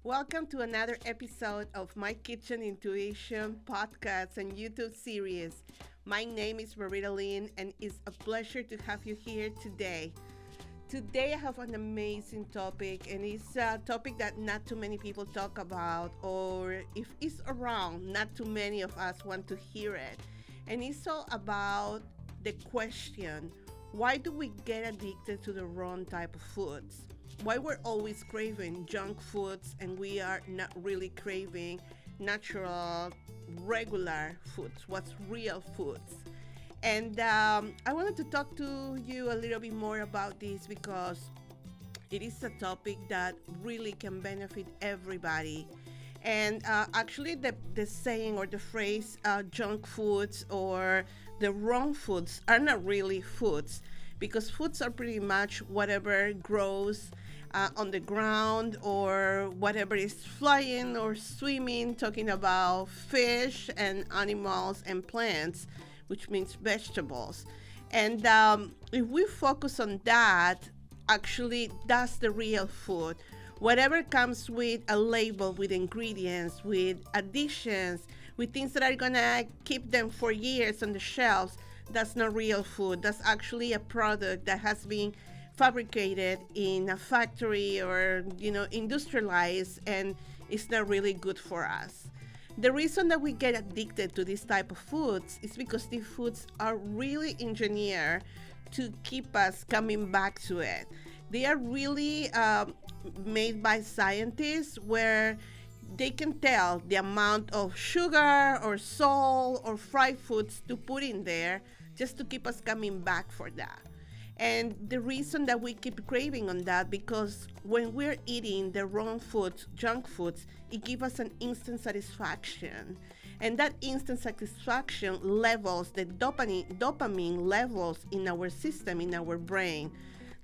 Welcome to another episode of My Kitchen Intuition podcast and YouTube series. My name is Marita Lynn, and it's a pleasure to have you here today. Today, I have an amazing topic, and it's a topic that not too many people talk about, or if it's around, not too many of us want to hear it. And it's all about the question, why do we get addicted to the wrong type of foods? Why we're always craving junk foods and we are not really craving natural, regular foods, what's real foods. And I wanted to talk to you a little bit more about this because it is a topic that really can benefit everybody. And actually, the saying or the phrase junk foods or the wrong foods are not really foods, because foods are pretty much whatever grows on the ground or whatever is flying or swimming, talking about fish and animals and plants, which means vegetables. And if we focus on that, actually, that's the real food. Whatever comes with a label, with ingredients, with additions, with things that are gonna keep them for years on the shelves, that's not real food. That's actually a product that has been fabricated in a factory or industrialized, and it's not really good for us. The reason that we get addicted to this type of foods is because these foods are really engineered to keep us coming back to it. They are really made by scientists where they can tell the amount of sugar or salt or fried foods to put in there just to keep us coming back for that. And the reason that we keep craving on that, because when we're eating the wrong foods, junk foods, it gives us an instant satisfaction. And that instant satisfaction levels the dopamine levels in our system, in our brain.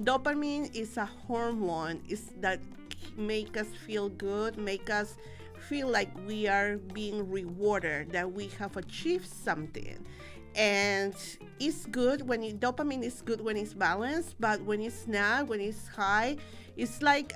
Dopamine is a hormone that make us feel good, make us feel like we are being rewarded, that we have achieved something. And it's good dopamine is good when it's balanced, but when it's not, when it's high, it's like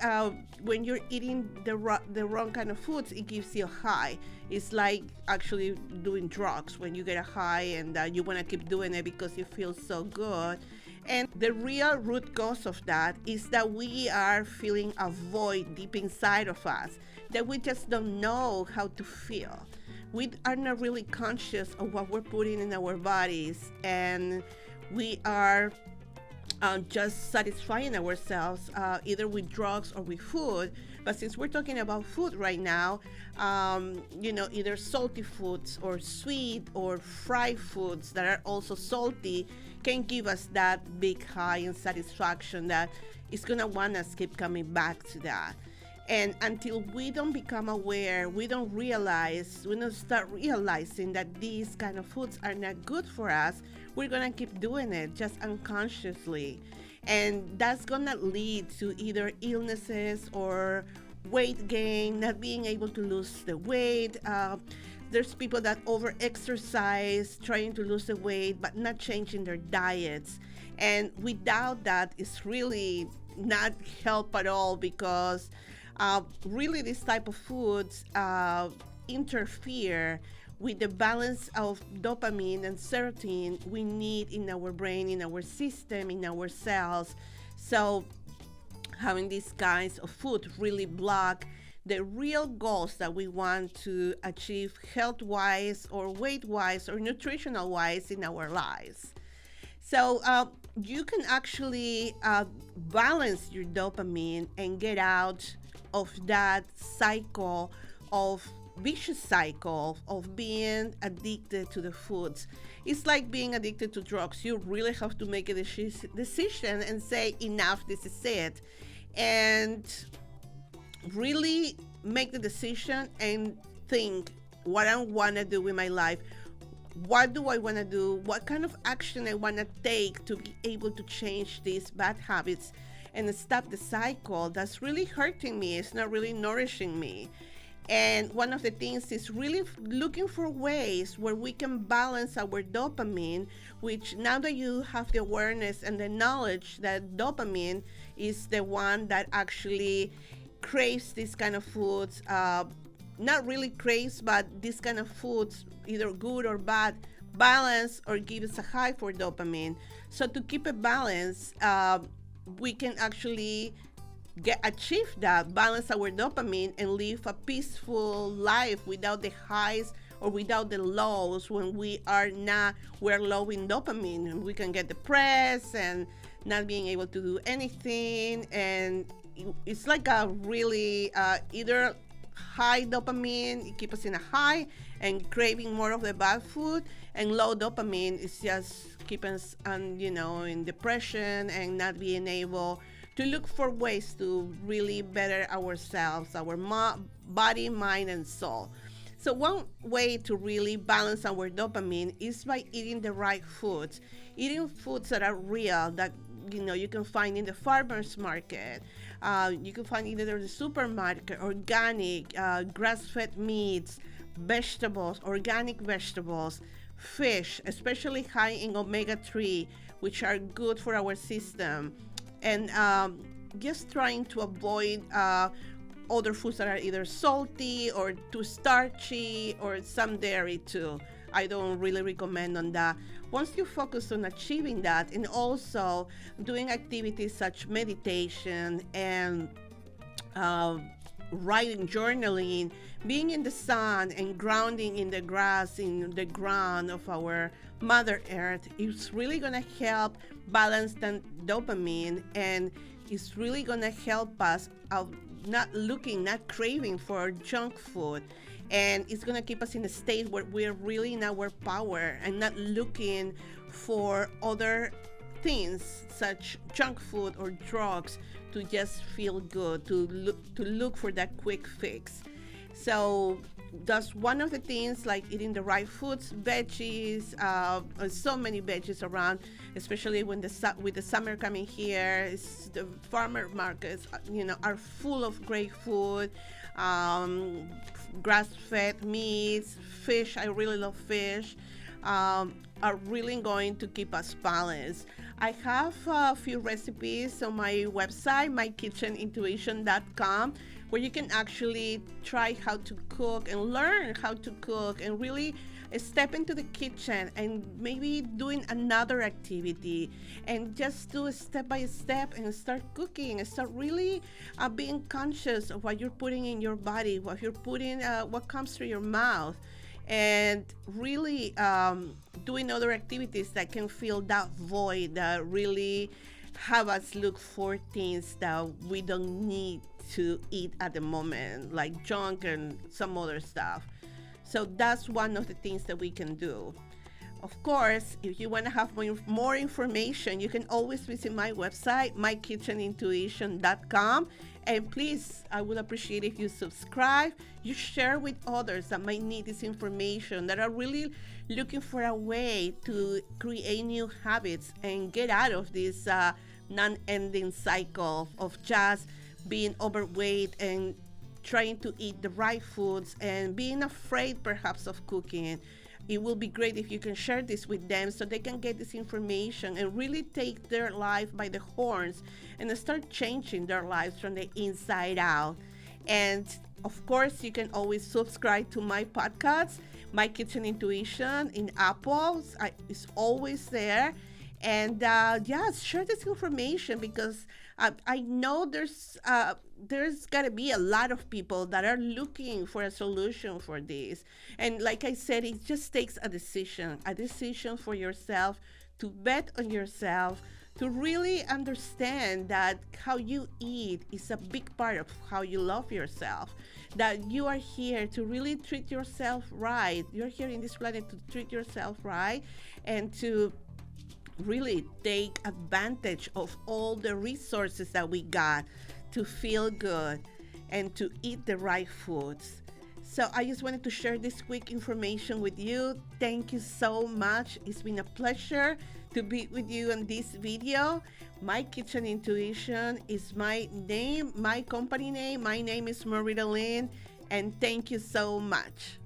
when you're eating the wrong kind of foods, it gives you a high. It's like actually doing drugs when you get a high and you want to keep doing it because you feel so good. And the real root cause of that is that we are feeling a void deep inside of us, that we just don't know how to feel. We are not really conscious of what we're putting in our bodies, and we are just satisfying ourselves either with drugs or with food. But since we're talking about food right now, either salty foods or sweet or fried foods that are also salty can give us that big high and satisfaction that is going to want us keep coming back to that. And until we don't become aware, we don't start realizing that these kind of foods are not good for us, we're gonna keep doing it just unconsciously. And that's gonna lead to either illnesses or weight gain, not being able to lose the weight. There's people that over-exercise, trying to lose the weight, but not changing their diets. And without that, it's really not help at all, because really these type of foods interfere with the balance of dopamine and serotonin we need in our brain, in our system, in our cells. So having these kinds of food really block the real goals that we want to achieve health-wise or weight-wise or nutritional-wise in our lives. So you can actually balance your dopamine and get out of that vicious cycle of being addicted to the foods. It's like being addicted to drugs. You really have to make a decision and say, enough, this is it. And really make the decision and think what I want to do with my life. What do I want to do? What kind of action I want to take to be able to change these bad habits and stop the cycle that's really hurting me. It's not really nourishing me. And one of the things is really looking for ways where we can balance our dopamine, which now that you have the awareness and the knowledge that dopamine is the one that actually craves these kind of foods, not really craves, but these kind of foods, either good or bad, balance or give us a high for dopamine. So to keep a balance, we can actually achieve that, balance our dopamine, and live a peaceful life without the highs or without the lows. When we're low in dopamine, we can get depressed and not being able to do anything. And it's like a really either high dopamine, it keeps us in a high and craving more of the bad food, and low dopamine is just keeping us in depression and not being able to look for ways to really better ourselves, our body, mind, and soul. So one way to really balance our dopamine is by eating the right foods, eating foods that are real, that you can find in the farmer's market. You can find either in the supermarket, organic, grass-fed meats, vegetables, organic vegetables, fish, especially high in omega-3, which are good for our system. And just trying to avoid other foods that are either salty or too starchy or some dairy too. I don't really recommend on that. Once you focus on achieving that, and also doing activities such meditation and writing, journaling, being in the sun and grounding in the grass, in the ground of our Mother Earth, it's really gonna help balance the dopamine, and it's really gonna help us not craving for junk food. And it's gonna keep us in a state where we're really in our power and not looking for other things such junk food or drugs to just feel good, to look for that quick fix. So that's one of the things, like eating the right foods, veggies, so many veggies around, especially when with the summer coming here. The farmer markets, are full of great food, grass-fed meats, fish. I really love fish. Are really going to keep us balanced. I have a few recipes on my website, mykitchenintuition.com, where you can actually try how to cook and learn how to cook and really step into the kitchen and maybe doing another activity and just do it step by step and start cooking and start really being conscious of what you're putting in your body, what comes through your mouth, and really doing other activities that can fill that void, that really have us look for things that we don't need to eat at the moment, like junk and some other stuff. So that's one of the things that we can do. Of course, if you want to have more information, you can always visit my website, mykitchenintuition.com. And please, I would appreciate if you subscribe, you share with others that might need this information, that are really looking for a way to create new habits and get out of this non-ending cycle of just being overweight and trying to eat the right foods and being afraid perhaps of cooking. It will be great if you can share this with them so they can get this information and really take their life by the horns and start changing their lives from the inside out. And of course, you can always subscribe to my podcast, My Kitchen Intuition, in Apple. It's always there. And share this information, because I know there's got to be a lot of people that are looking for a solution for this. And like I said, it just takes a decision for yourself, to bet on yourself, to really understand that how you eat is a big part of how you love yourself, that you are here to really treat yourself right. You're here in this planet to treat yourself right and to really take advantage of all the resources that we got to feel good and to eat the right foods. So I just wanted to share this quick information with you. Thank you so much. It's been a pleasure to be with you in this video. My Kitchen Intuition is my name, my company name. My name is Marita Lynn, and thank you so much.